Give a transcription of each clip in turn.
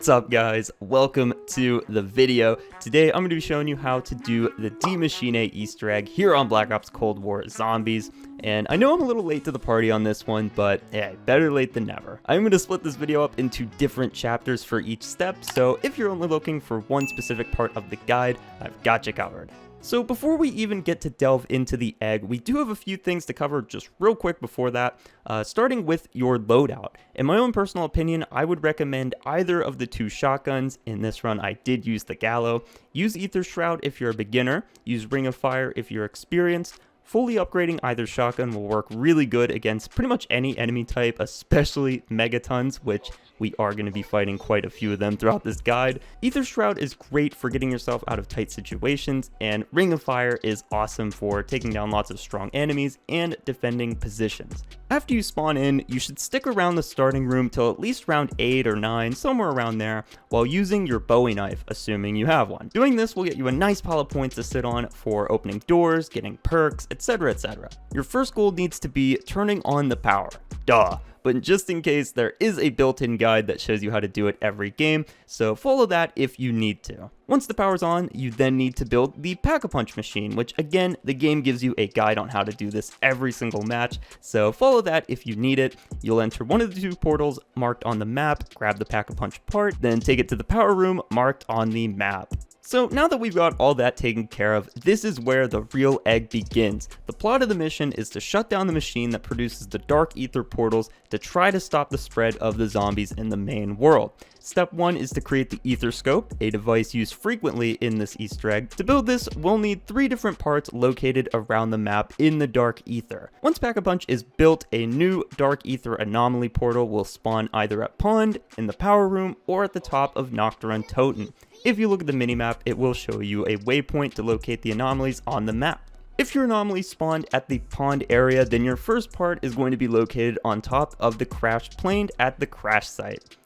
What's up guys, welcome to the video. Today I'm going to be showing you how to do the D.I.E Maschine Easter egg here on Black Ops Cold War Zombies. And I know I'm a little late to the party on this one, but hey, better late than never. I'm going to split this video up into different chapters for each step, so if you're only looking for one specific part of the guide, I've got you covered. So before we even get to delve into the egg, we do have a few things to cover just real quick before that, starting with your loadout. In my own personal opinion, I would recommend either of the two shotguns. In this run, I did use the Gallo. Use Aether Shroud if you're a beginner, use Ring of Fire if you're experienced. Fully upgrading either shotgun will work really good against pretty much any enemy type, especially megatons, which we are going to be fighting quite a few of them throughout this guide. Aether Shroud is great for getting yourself out of tight situations, and Ring of Fire is awesome for taking down lots of strong enemies and defending positions. After you spawn in, you should stick around the starting room till at least round 8 or 9, somewhere around there, while using your Bowie knife, assuming you have one. Doing this will get you a nice pile of points to sit on for opening doors, getting perks, etc, etc. Your first goal needs to be turning on the power. Duh. But just in case, there is a built-in guide that shows you how to do it every game, so follow that if you need to. Once the power's on, you then need to build the Pack-a-Punch machine, which again, the game gives you a guide on how to do this every single match, so follow that if you need it. You'll enter one of the two portals marked on the map, grab the Pack-a-Punch part, then take it to the power room marked on the map. So now that we've got all that taken care of, this is where the real egg begins. The plot of the mission is to shut down the machine that produces the dark ether portals to try to stop the spread of the zombies in the main world. Step 1 is to create the aetherscope, a device used frequently in this Easter egg. To build this, we'll need 3 different parts located around the map in the dark ether. Once Pack-a-Punch is built, a new dark ether anomaly portal will spawn either at Pond, in the power room, or at the top of Nocturne Totem. If you look at the minimap, it will show you a waypoint to locate the anomalies on the map. If your anomaly spawned at the pond area, then your first part is going to be located on top of the crashed plane at the crash site.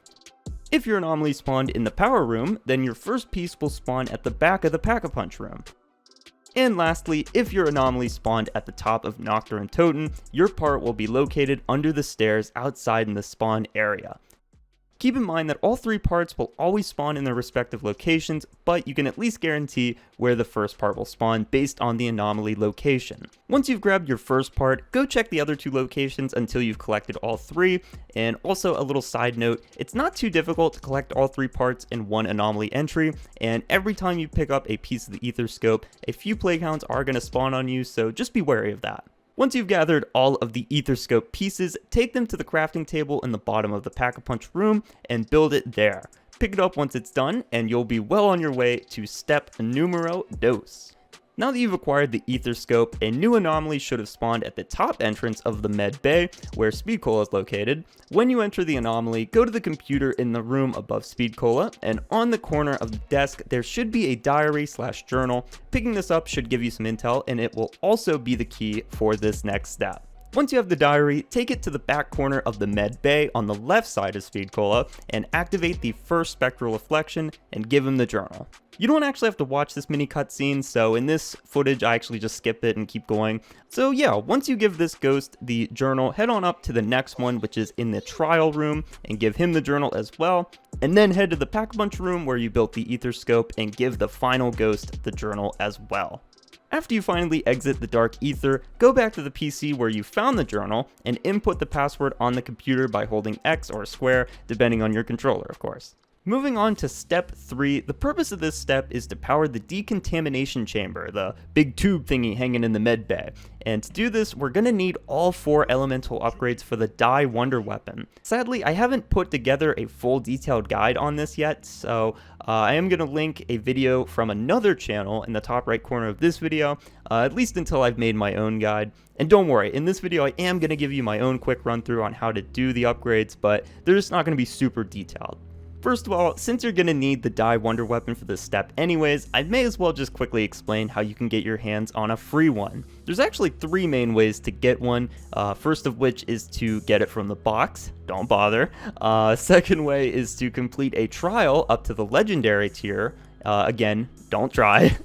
If your anomaly spawned in the power room, then your first piece will spawn at the back of the Pack-a-Punch room. And lastly, if your anomaly spawned at the top of Nocturne Totem, your part will be located under the stairs outside in the spawn area. Keep in mind that all 3 parts will always spawn in their respective locations, but you can at least guarantee where the first part will spawn based on the anomaly location. Once you've grabbed your first part, go check the other 2 locations until you've collected all 3, and also a little side note, it's not too difficult to collect all 3 parts in one anomaly entry, and every time you pick up a piece of the aetherscope, a few plague hounds are going to spawn on you, so just be wary of that. Once you've gathered all of the aetherscope pieces, take them to the crafting table in the bottom of the Pack-a-Punch room and build it there. Pick it up once it's done, and you'll be well on your way to step numero dos. Now that you've acquired the aetherscope, a new anomaly should have spawned at the top entrance of the med bay, where Speed Cola is located. When you enter the anomaly, go to the computer in the room above Speed Cola, and on the corner of the desk, there should be a diary/journal. Picking this up should give you some intel, and it will also be the key for this next step. Once you have the diary, take it to the back corner of the med bay on the left side of Speed Cola and activate the first spectral reflection and give him the journal. You don't actually have to watch this mini cutscene, so in this footage I actually just skip it and keep going. So yeah, once you give this ghost the journal, head on up to the next one, which is in the trial room, and give him the journal as well, and then head to the Pack-a-Punch room where you built the aetherscope and give the final ghost the journal as well. After you finally exit the dark ether, go back to the PC where you found the journal and input the password on the computer by holding X or square, depending on your controller, of course. Moving on to step 3, the purpose of this step is to power the decontamination chamber, the big tube thingy hanging in the med bay. And to do this, we're going to need all 4 elemental upgrades for the D.I.E wonder weapon. Sadly, I haven't put together a full detailed guide on this yet, so I am going to link a video from another channel in the top right corner of this video, at least until I've made my own guide. And don't worry, in this video I am going to give you my own quick run through on how to do the upgrades, but they're just not going to be super detailed. First of all, since you're going to need the D.I.E wonder weapon for this step anyways, I may as well just quickly explain how you can get your hands on a free one. There's actually 3 main ways to get one, first of which is to get it from the box, don't bother. Second way is to complete a trial up to the legendary tier, Again, don't try.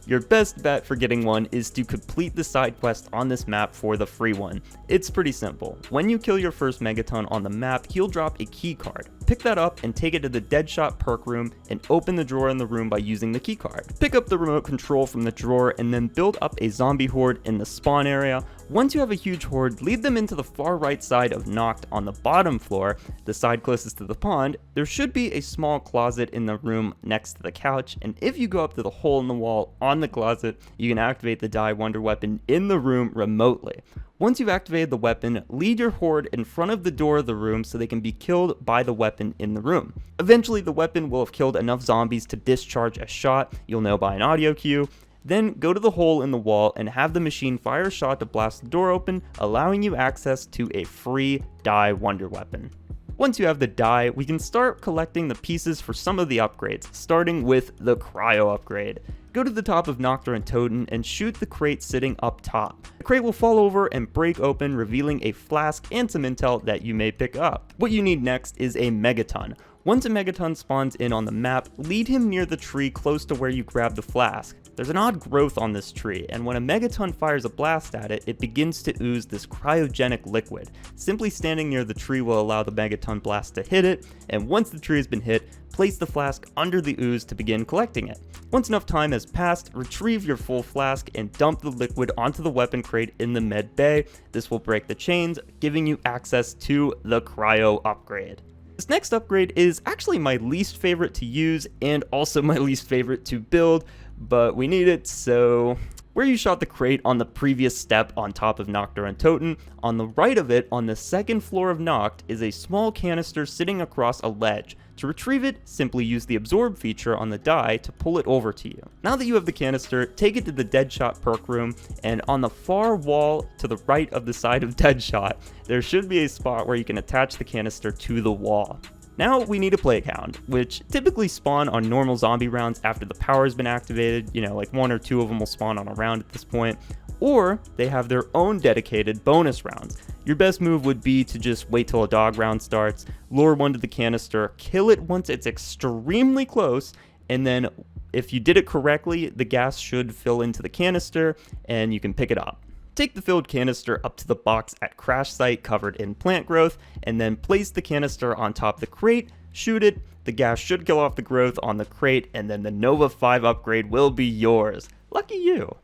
Your best bet for getting one is to complete the side quest on this map for the free one. It's pretty simple. When you kill your first Megaton on the map, he'll drop a key card. Pick that up and take it to the Deadshot perk room and open the drawer in the room by using the key card. Pick up the remote control from the drawer and then build up a zombie horde in the spawn area. Once you have a huge horde, lead them into the far right side of Noct on the bottom floor, the side closest to the pond. There should be a small closet in the room next to the couch, and if you go up to the hole in the wall on the closet, you can activate the D.I.E wonder weapon in the room remotely. Once you've activated the weapon, lead your horde in front of the door of the room so they can be killed by the weapon in the room. Eventually, the weapon will have killed enough zombies to discharge a shot, you'll know by an audio cue. Then go to the hole in the wall and have the machine fire a shot to blast the door open, allowing you access to a free D.I.E wonder weapon. Once you have the D.I.E, we can start collecting the pieces for some of the upgrades, starting with the Cryo Upgrade. Go to the top of Nocturne and Totem and shoot the crate sitting up top. The crate will fall over and break open, revealing a flask and some intel that you may pick up. What you need next is a Megaton. Once a Megaton spawns in on the map, lead him near the tree close to where you grabbed the flask. There's an odd growth on this tree, and when a Megaton fires a blast at it, it begins to ooze this cryogenic liquid. Simply standing near the tree will allow the Megaton blast to hit it, and once the tree has been hit, place the flask under the ooze to begin collecting it. Once enough time has passed, retrieve your full flask and dump the liquid onto the weapon crate in the med bay. This will break the chains, giving you access to the Cryo Upgrade. This next upgrade is actually my least favorite to use and also my least favorite to build, but we need it, so where you shot the crate on the previous step on top of Nocturne and Totem, on the right of it on the second floor of Noct is a small canister sitting across a ledge. To retrieve it, simply use the absorb feature on the D.I.E to pull it over to you. Now that you have the canister, take it to the Deadshot perk room, and on the far wall to the right of the side of Deadshot, there should be a spot where you can attach the canister to the wall. Now we need a plague hound, which typically spawn on normal zombie rounds after the power has been activated, like 1 or 2 of them will spawn on a round at this point, or they have their own dedicated bonus rounds. Your best move would be to just wait till a dog round starts, lure one to the canister, kill it once it's extremely close, and then if you did it correctly, the gas should fill into the canister and you can pick it up. Take the filled canister up to the box at crash site covered in plant growth, and then place the canister on top of the crate, shoot it, the gas should kill off the growth on the crate, and then the Nova 5 upgrade will be yours. Lucky you!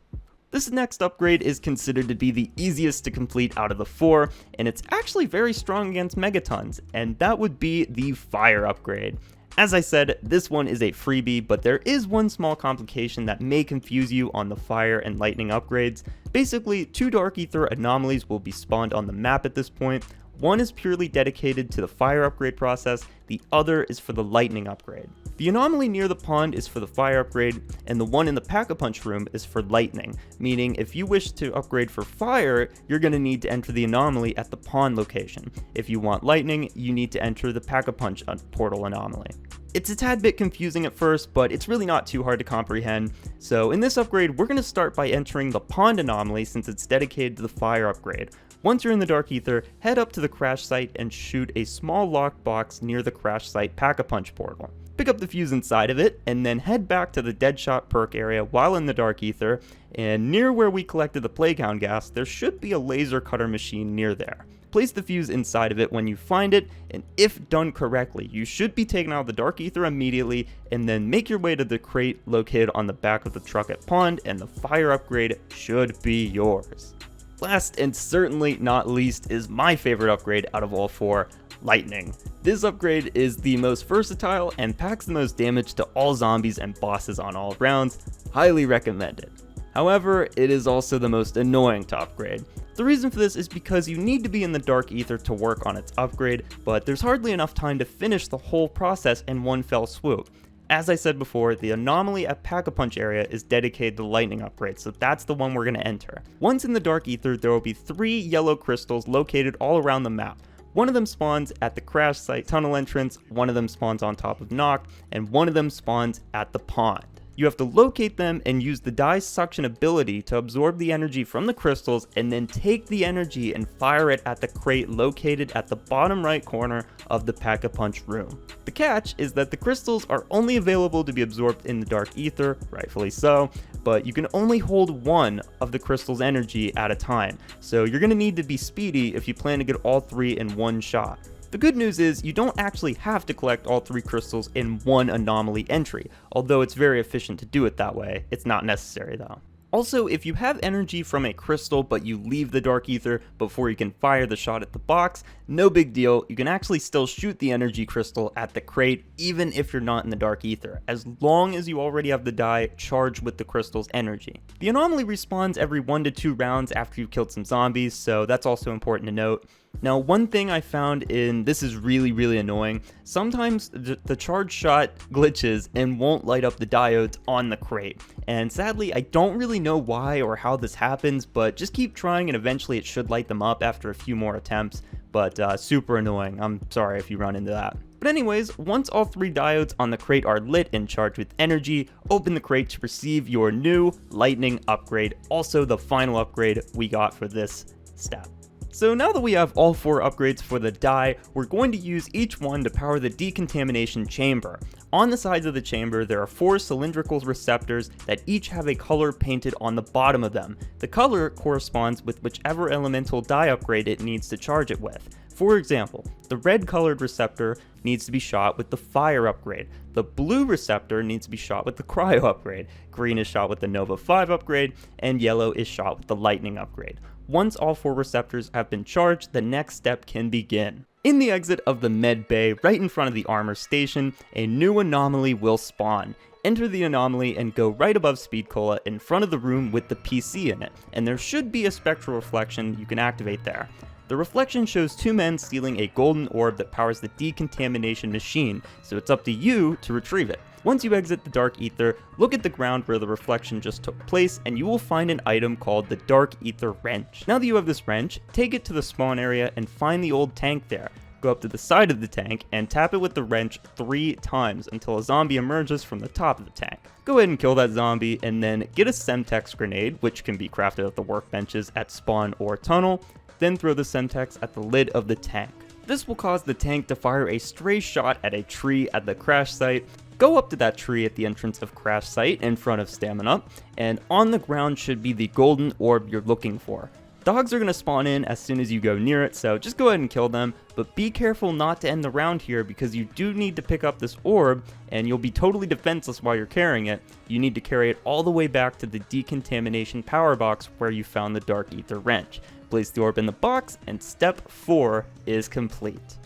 This next upgrade is considered to be the easiest to complete out of the 4, and it's actually very strong against Megatons, and that would be the Fire Upgrade. As I said, this one is a freebie, but there is one small complication that may confuse you on the fire and lightning upgrades. Basically, 2 Dark Aether anomalies will be spawned on the map at this point. One is purely dedicated to the fire upgrade process, the other is for the lightning upgrade. The anomaly near the pond is for the fire upgrade, and the one in the Pack-a-Punch room is for lightning, meaning if you wish to upgrade for fire, you're going to need to enter the anomaly at the pond location. If you want lightning, you need to enter the Pack-a-Punch portal anomaly. It's a tad bit confusing at first, but it's really not too hard to comprehend. So in this upgrade, we're going to start by entering the pond anomaly since it's dedicated to the fire upgrade. Once you're in the Dark Aether, head up to the crash site and shoot a small locked box near the crash site Pack-a-Punch portal. Pick up the fuse inside of it, and then head back to the Deadshot perk area while in the Dark Aether, and near where we collected the Plague Hound gas, there should be a laser cutter machine near there. Place the fuse inside of it when you find it, and if done correctly, you should be taken out of the Dark Aether immediately, and then make your way to the crate located on the back of the truck at Pond, and the fire upgrade should be yours. Last and certainly not least is my favorite upgrade out of all 4, Lightning. This upgrade is the most versatile and packs the most damage to all zombies and bosses on all rounds. Highly recommended. However, it is also the most annoying to upgrade. The reason for this is because you need to be in the Dark Aether to work on its upgrade, but there's hardly enough time to finish the whole process in one fell swoop. As I said before, the anomaly at Pack-a-Punch area is dedicated to lightning upgrade, so that's the one we're going to enter. Once in the Dark Aether, there will be 3 yellow crystals located all around the map. One of them spawns at the crash site tunnel entrance, one of them spawns on top of Noct, and one of them spawns at the pond. You have to locate them and use the die's suction ability to absorb the energy from the crystals and then take the energy and fire it at the crate located at the bottom right corner of the Pack-a-Punch room. The catch is that the crystals are only available to be absorbed in the dark ether, rightfully so, but you can only hold one of the crystal's energy at a time, so you're going to need to be speedy if you plan to get all three in one shot. The good news is you don't actually have to collect all three crystals in one anomaly entry, although it's very efficient to do it that way. It's not necessary though. Also, if you have energy from a crystal but you leave the dark ether before you can fire the shot at the box, no big deal, you can actually still shoot the energy crystal at the crate even if you're not in the dark ether, as long as you already have the die charged with the crystal's energy. The anomaly respawns every 1 to 2 rounds after you've killed some zombies, so that's also important to note. Now, one thing I found this is really annoying, sometimes the charge shot glitches and won't light up the diodes on the crate, and sadly I don't really know why or how this happens, but just keep trying and eventually it should light them up after a few more attempts, but super annoying. I'm sorry if you run into that. But anyways, once all 3 diodes on the crate are lit and charged with energy, open the crate to receive your new lightning upgrade, also the final upgrade we got for this step. So now that we have all 4 upgrades for the die, we're going to use each one to power the decontamination chamber. On the sides of the chamber, there are 4 cylindrical receptors that each have a color painted on the bottom of them. The color corresponds with whichever elemental die upgrade it needs to charge it with. For example, the red colored receptor needs to be shot with the fire upgrade, the blue receptor needs to be shot with the cryo upgrade, green is shot with the Nova 5 upgrade, and yellow is shot with the lightning upgrade. Once all 4 receptors have been charged, the next step can begin. In the exit of the med bay, right in front of the armor station, a new anomaly will spawn. Enter the anomaly and go right above Speed Cola in front of the room with the PC in it, and there should be a spectral reflection you can activate there. The reflection shows 2 men stealing a golden orb that powers the decontamination machine, so it's up to you to retrieve it. Once you exit the dark ether, look at the ground where the reflection just took place and you will find an item called the dark ether wrench. Now that you have this wrench, take it to the spawn area and find the old tank there. Go up to the side of the tank and tap it with the wrench 3 times until a zombie emerges from the top of the tank. Go ahead and kill that zombie and then get a Semtex grenade, which can be crafted at the workbenches at spawn or tunnel, then throw the Semtex at the lid of the tank. This will cause the tank to fire a stray shot at a tree at the crash site. Go up to that tree at the entrance of crash site in front of Stamina, and on the ground should be the golden orb you're looking for. Dogs are going to spawn in as soon as you go near it, so just go ahead and kill them, but be careful not to end the round here because you do need to pick up this orb and you'll be totally defenseless while you're carrying it. You need to carry it all the way back to the decontamination power box where you found the dark ether wrench. Place the orb in the box and step 4 is complete.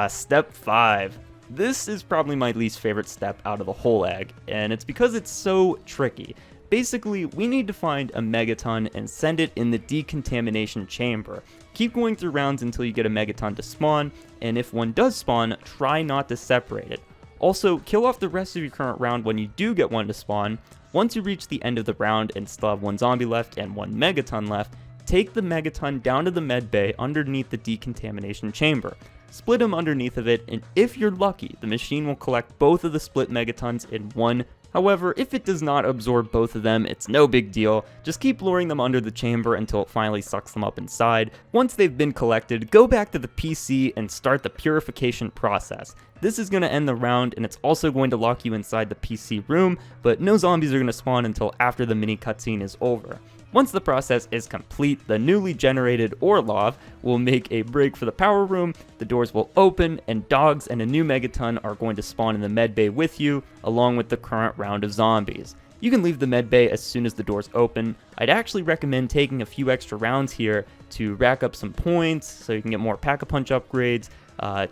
Step 5. This is probably my least favorite step out of the whole egg, and it's because it's so tricky. Basically, we need to find a megaton and send it in the decontamination chamber. Keep going through rounds until you get a megaton to spawn, and if one does spawn, try not to separate it. Also, kill off the rest of your current round when you do get one to spawn. Once you reach the end of the round and still have 1 zombie left and 1 megaton left, take the megaton down to the med bay underneath the decontamination chamber. Split them underneath of it, and if you're lucky, the machine will collect both of the split megatons in one. However, if it does not absorb both of them, it's no big deal. Just keep luring them under the chamber until it finally sucks them up inside. Once they've been collected, go back to the PC and start the purification process. This is going to end the round, and it's also going to lock you inside the PC room, but no zombies are going to spawn until after the mini cutscene is over. Once the process is complete, the newly generated Orlov will make a break for the power room, the doors will open, and dogs and a new megaton are going to spawn in the medbay with you, along with the current round of zombies. You can leave the medbay as soon as the doors open. I'd actually recommend taking a few extra rounds here to rack up some points so you can get more Pack-a-Punch upgrades,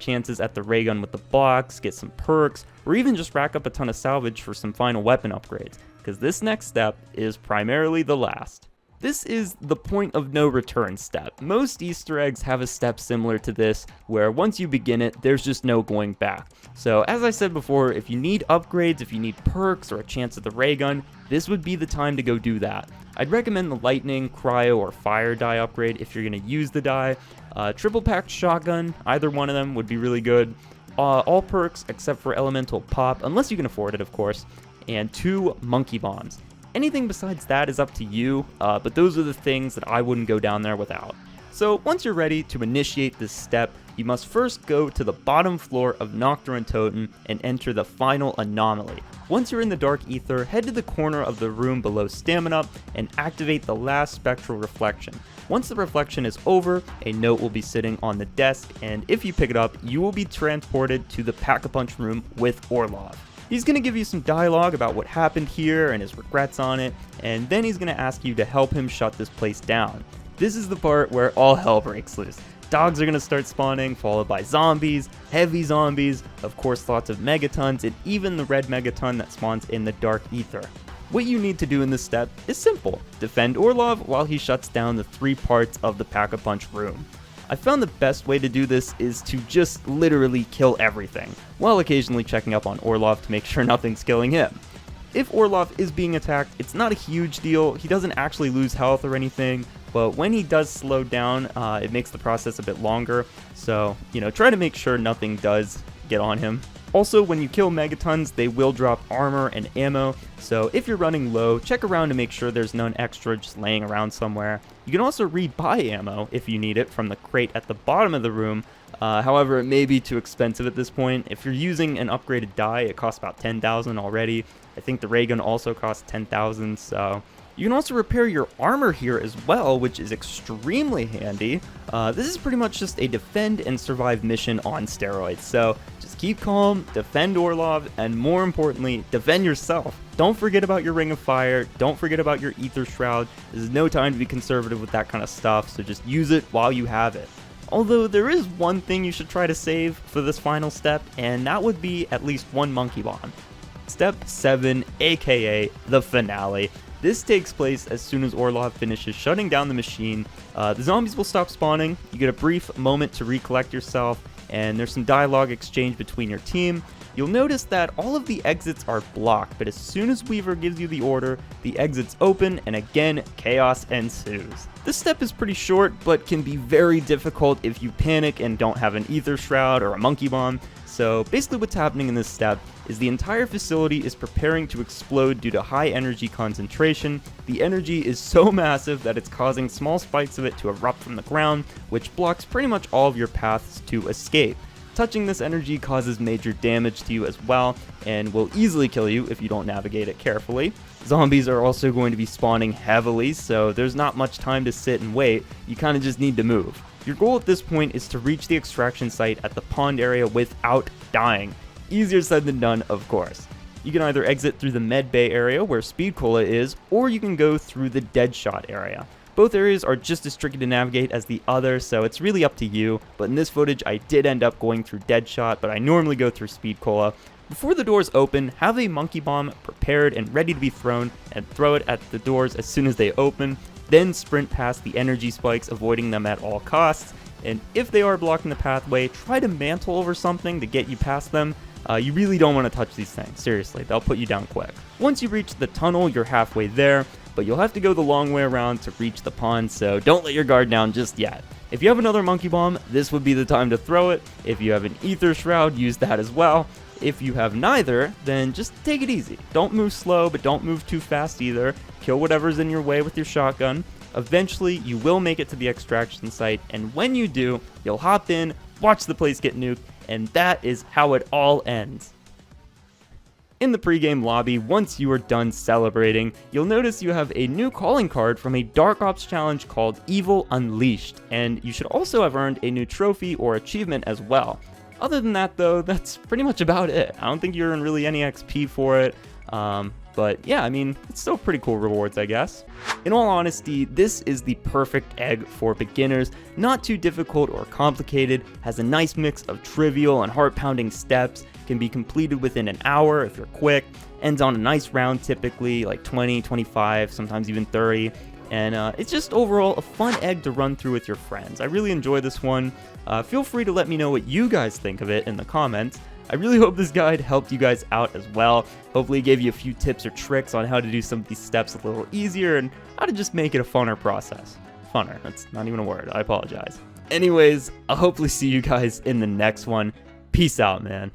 chances at the ray gun with the box, get some perks, or even just rack up a ton of salvage for some final weapon upgrades, because this next step is primarily the last. This is the point of no return step. Most Easter eggs have a step similar to this, where once you begin it, there's just no going back. So as I said before, if you need upgrades, if you need perks, or a chance at the ray gun, this would be the time to go do that. I'd recommend the lightning, cryo, or fire die upgrade if you're going to use the die. Triple pack shotgun, either one of them would be really good. All perks except for elemental pop, unless you can afford it of course. and 2 monkey bombs. Anything besides that is up to you, but those are the things that I wouldn't go down there without. So once you're ready to initiate this step, you must first go to the bottom floor of Nocturne Totem and enter the final anomaly. Once you're in the Dark Aether, head to the corner of the room below Stamina and activate the last spectral reflection. Once the reflection is over, a note will be sitting on the desk, and if you pick it up, you will be transported to the Pack-a-Punch room with Orlov. He's going to give you some dialogue about what happened here and his regrets on it, and then he's going to ask you to help him shut this place down. This is the part where all hell breaks loose. Dogs are going to start spawning, followed by zombies, heavy zombies, of course lots of megatons, and even the red megaton that spawns in the Dark Aether. What you need to do in this step is simple. Defend Orlov while he shuts down the 3 parts of the Pack-a-Punch room. I found the best way to do this is to just literally kill everything, while occasionally checking up on Orlov to make sure nothing's killing him. If Orlov is being attacked, it's not a huge deal. He doesn't actually lose health or anything, but when he does slow down, it makes the process a bit longer. So, try to make sure nothing does get on him. Also, when you kill megatons, they will drop armor and ammo, so if you're running low, check around to make sure there's none extra just laying around somewhere. You can also rebuy ammo if you need it from the crate at the bottom of the room. However, it may be too expensive at this point. If you're using an upgraded D.I.E, it costs about 10,000 already. I think the ray gun also costs 10,000, so you can also repair your armor here as well, which is extremely handy. This is pretty much just a defend and survive mission on steroids, so just keep calm, defend Orlov, and more importantly, defend yourself. Don't forget about your Ring of Fire, don't forget about your Aether Shroud. This is no time to be conservative with that kind of stuff, so just use it while you have it. Although there is one thing you should try to save for this final step, and that would be at least 1 monkey bomb. Step 7, aka the finale. This takes place as soon as Orlov finishes shutting down the machine. The zombies will stop spawning, you get a brief moment to recollect yourself, and there's some dialogue exchange between your team. You'll notice that all of the exits are blocked, but as soon as Weaver gives you the order, the exits open, and again, chaos ensues. This step is pretty short, but can be very difficult if you panic and don't have an Aether Shroud or a Monkey Bomb. So basically what's happening in this step is the entire facility is preparing to explode due to high energy concentration. The energy is so massive that it's causing small spikes of it to erupt from the ground, which blocks pretty much all of your paths to escape. Touching this energy causes major damage to you as well, and will easily kill you if you don't navigate it carefully. Zombies are also going to be spawning heavily, so there's not much time to sit and wait, you kind of just need to move. Your goal at this point is to reach the extraction site at the pond area without dying. Easier said than done, of course. You can either exit through the med bay area where Speed Cola is, or you can go through the Deadshot area. Both areas are just as tricky to navigate as the other, so it's really up to you, but in this footage I did end up going through Deadshot, but I normally go through Speed Cola. Before the doors open, have a monkey bomb prepared and ready to be thrown, and throw it at the doors as soon as they open. Then sprint past the energy spikes, avoiding them at all costs, and if they are blocking the pathway, try to mantle over something to get you past them. You really don't want to touch these things, seriously, they'll put you down quick. Once you reach the tunnel, you're halfway there, but you'll have to go the long way around to reach the pond, so don't let your guard down just yet. If you have another monkey bomb, this would be the time to throw it. If you have an Aether Shroud, use that as well. If you have neither, then just take it easy. Don't move slow, but don't move too fast either. Kill whatever's in your way with your shotgun. Eventually, you will make it to the extraction site, and when you do, you'll hop in, watch the place get nuked, and that is how it all ends. In the pregame lobby, once you are done celebrating, you'll notice you have a new calling card from a Dark Ops challenge called Evil Unleashed, and you should also have earned a new trophy or achievement as well. Other than that though, that's pretty much about it. I don't think you earn really any XP for it, but yeah, I mean, it's still pretty cool rewards, I guess. In all honesty, this is the perfect egg for beginners. Not too difficult or complicated, has a nice mix of trivial and heart-pounding steps, can be completed within an hour if you're quick, ends on a nice round typically, like 20, 25, sometimes even 30, and it's just overall a fun egg to run through with your friends. I really enjoy this one. Feel free to let me know what you guys think of it in the comments. I really hope this guide helped you guys out as well. Hopefully it gave you a few tips or tricks on how to do some of these steps a little easier and how to just make it a funner process. Funner, that's not even a word, I apologize. Anyways, I'll hopefully see you guys in the next one. Peace out, man.